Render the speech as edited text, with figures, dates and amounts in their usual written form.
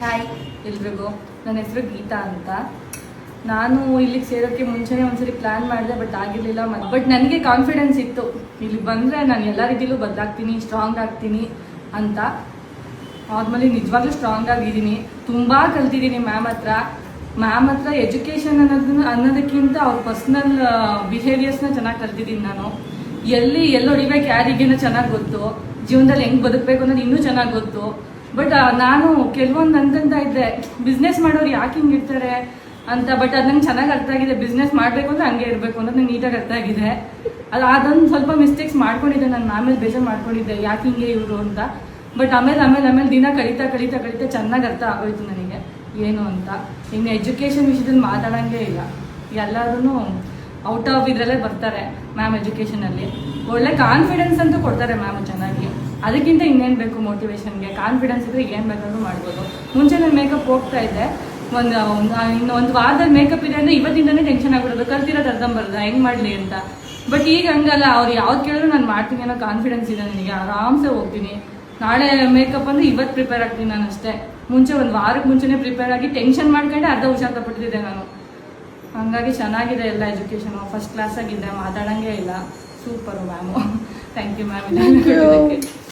Hi ಎಲ್ರಿಗೂ, ನನ್ನ ಹೆಸರು ಗೀತಾ ಅಂತ. ನಾನು ಇಲ್ಲಿಗೆ ಸೇರೋಕ್ಕೆ ಮುಂಚೆನೇ ಒಂದ್ಸರಿ ಪ್ಲಾನ್ ಮಾಡಿದೆ, ಬಟ್ ಆಗಿರಲಿಲ್ಲ. ಬಟ್ ನನಗೆ ಕಾನ್ಫಿಡೆನ್ಸ್ ಇತ್ತು, ಇಲ್ಲಿ ಬಂದರೆ ನಾನು ಎಲ್ಲ ರೀತಿಲೂ ಬದಲಾಗ್ತೀನಿ, ಸ್ಟ್ರಾಂಗ್ ಆಗ್ತೀನಿ ಅಂತ. ನಾರ್ಮಲಿ ನಿಜವಾಗ್ಲೂ ಸ್ಟ್ರಾಂಗ್ ಆಗಿದ್ದೀನಿ, ತುಂಬ ಕಲ್ತಿದ್ದೀನಿ ಮ್ಯಾಮ್ ಹತ್ರ. ಎಜುಕೇಷನ್ ಅನ್ನೋದಕ್ಕಿಂತ ಅವ್ರ ಪರ್ಸ್ನಲ್ ಬಿಹೇವಿಯರ್ಸ್ನ ಚೆನ್ನಾಗಿ ಕಲ್ತಿದ್ದೀನಿ ನಾನು. ಎಲ್ಲಿ ಹೊಡಿಬೇಕು ಯಾರಿಗೇನೋ ಚೆನ್ನಾಗಿ ಗೊತ್ತು, ಜೀವನದಲ್ಲಿ ಹೆಂಗೆ ಬದುಕಬೇಕು ಅನ್ನೋದು ಇನ್ನೂ ಚೆನ್ನಾಗಿ ಗೊತ್ತು. ಬಟ್ ನಾನು ಕೆಲವೊಂದು ಅನ್ಕೊಂತ ಇದ್ದೆ, ಬಿಸ್ನೆಸ್ ಮಾಡೋರು ಯಾಕೆ ಹಿಂಗೆ ಇರ್ತಾರೆ ಅಂತ. ಬಟ್ ಅದು ನಂಗೆ ಚೆನ್ನಾಗಿ ಅರ್ಥ ಆಗಿದೆ. ಬಿಸ್ನೆಸ್ ಮಾಡಬೇಕು ಅಂದ್ರೆ ಹಂಗೆ ಇರಬೇಕು ಅನ್ನೋದು ನಂಗೆ ನೀಟಾಗಿ ಅರ್ಥ ಆಗಿದೆ. ಅದೊಂದು ಸ್ವಲ್ಪ ಮಿಸ್ಟೇಕ್ಸ್ ಮಾಡ್ಕೊಂಡಿದ್ದೆ ನಾನು, ಆಮೇಲೆ ಬೇಜಾರು ಮಾಡ್ಕೊಂಡಿದ್ದೆ ಯಾಕೆ ಹಿಂಗೆ ಇವರು ಅಂತ. ಬಟ್ ಆಮೇಲೆ ದಿನ ಕಳೀತಾ ಚೆನ್ನಾಗಿ ಅರ್ಥ ಆಗೋಯ್ತು ನನಗೆ ಏನು ಅಂತ. ಇನ್ನು ಎಜುಕೇಷನ್ ವಿಷಯದಲ್ಲಿ ಮಾತಾಡೋಂಗೇ ಇಲ್ಲ, ಎಲ್ಲರೂ ಔಟ್ ಆಫ್ ಇದರಲ್ಲೇ ಬರ್ತಾರೆ ಮ್ಯಾಮ್. ಎಜುಕೇಷನಲ್ಲಿ ಒಳ್ಳೆ ಕಾನ್ಫಿಡೆನ್ಸ್ ಅಂತೂ ಕೊಡ್ತಾರೆ ಮ್ಯಾಮ್ ಚೆನ್ನಾಗಿ. ಅದಕ್ಕಿಂತ ಇನ್ನೇನು ಬೇಕು ಮೋಟಿವೇಶನ್ಗೆ? ಕಾನ್ಫಿಡೆನ್ಸ್ ಇದ್ರೆ ಏನು ಬೇಕಾದ್ರೂ ಮಾಡ್ಬೋದು. ಮುಂಚೆ ನಾನು ಮೇಕಪ್ ಹೋಗ್ತಾ ಇದ್ದೆ, ಒಂದು ವಾರದಲ್ಲಿ ಮೇಕಪ್ ಇದೆ ಅಂದರೆ ಇವತ್ತಿಂದನೇ ಟೆನ್ಷನ್ ಆಗ್ಬಿಡೋದು, ಕಲ್ತಿರೋದು ಅರ್ಧಂಬರ್ಧ ಹೆಂಗೆ ಮಾಡಲಿ ಅಂತ. ಬಟ್ ಈಗ ಹಂಗಲ್ಲ, ಅವ್ರು ಯಾವ್ದು ಕೇಳಿದ್ರು ನಾನು ಮಾಡ್ತೀನಿ ಅನ್ನೋ ಕಾನ್ಫಿಡೆನ್ಸ್ ಇದೆ ನನಗೆ. ಆರಾಮ್ಸೆ ಹೋಗ್ತೀನಿ. ನಾಳೆ ಮೇಕಪ್ ಅಂದರೆ ಇವತ್ತು ಪ್ರಿಪೇರ್ ಆಗ್ತೀನಿ ನಾನು ಅಷ್ಟೇ. ಮುಂಚೆ ಒಂದು ವಾರಕ್ಕೆ ಮುಂಚೆನೇ ಪ್ರಿಪೇರ್ ಆಗಿ ಟೆನ್ಷನ್ ಮಾಡ್ಕೊಂಡೆ ಅರ್ಧ ಹುಷಾರ್ ತಗೊಟ್ಟಿದ್ದೆ ನಾನು. ಹಾಗಾಗಿ ಚೆನ್ನಾಗಿದೆ ಎಲ್ಲ ಎಜುಕೇಷನು, ಫಸ್ಟ್ ಕ್ಲಾಸ್ ಆಗಿದೆ, ಮಾತಾಡೋಂಗೇ ಇಲ್ಲ. Super ma'am. Thank you ma'am.